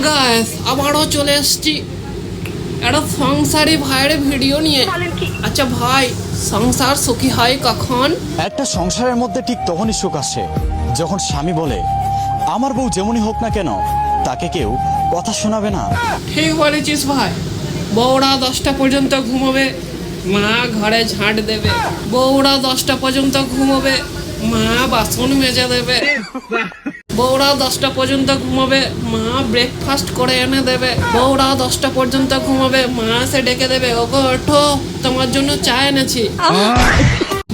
Guys আবারও চলে এসেছি একটা সংসারী ভাইয়ের ভিডিও নিয়ে। আচ্ছা ভাই, সংসার সুখী হয় কখন? একটা সংসারের মধ্যে ঠিক তখনই সুখ আসে যখন স্বামী বলে, আমার বউ যেমনই হোক না কেন তাকে কেউ কথা শোনাবে না। ঠিক বলেছিস ভাই। বউরা 10টা পর্যন্ত ঘুমোবে, মা ঘরে ঝাঁট দেবে। বউরা 10টা পর্যন্ত ঘুমোবে, মা বাসন মেজে দেবে। বউরা 10টা পর্যন্ত ঘুমাবে, মা ব্রেকফাস্ট করে এনে দেবে। বউরা 10টা পর্যন্ত ঘুমাবে, মা এসে ডেকে দেবে, ওগো ওঠো তোমার জন্য চা এনেছি।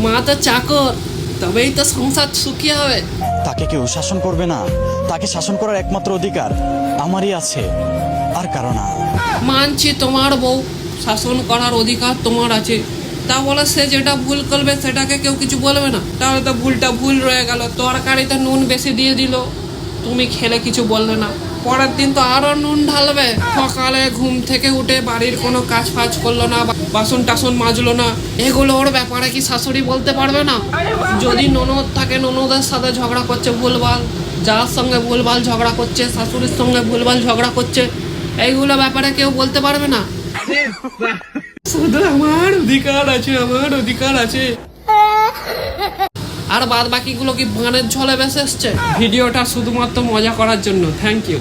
মা তো চাকর, তবেই তো সংসার সুখী হবে। তাকে কেউ শাসন করবে না, তাকে শাসন করার একমাত্র অধিকার আমারই আছে, আর কারণ না। মানছি তোমার বউ শাসন করার অধিকার তোমার আছে, তা বলে সে যেটা ভুল করবে সেটাকে কেউ কিছু বলবে না? তাহলে তো ভুলটা ভুল রয়ে গেল। তরকারিতে নুন বেশি দিয়ে দিল, তুমি খেলে কিছু বললে না, পরের দিন তো আরো নুন ঢালবে। সকালে ঘুম থেকে উঠে বাড়ির কোনো কাজ ফাজ করলো না, বাসন টাসন মাজলো না, এগুলো ওর ব্যাপারে কি শাশুড়ি বলতে পারবে না? যদি ননদ থাকে, ননদের সাথে ঝগড়া করছে ভুলভাল, যার সঙ্গে ভুলভাল ঝগড়া করছে, শাশুড়ির সঙ্গে ভুলভাল ঝগড়া করছে, এইগুলো ব্যাপারে কেউ বলতে পারবে না? শুধু আমার অধিকার আছে, আমার অধিকার আছে। আর বাদ বাকিগুলো কি বানের ঝোলে ভেসে এসছে? ভিডিওটা শুধুমাত্র মজা করার জন্য। Thank you.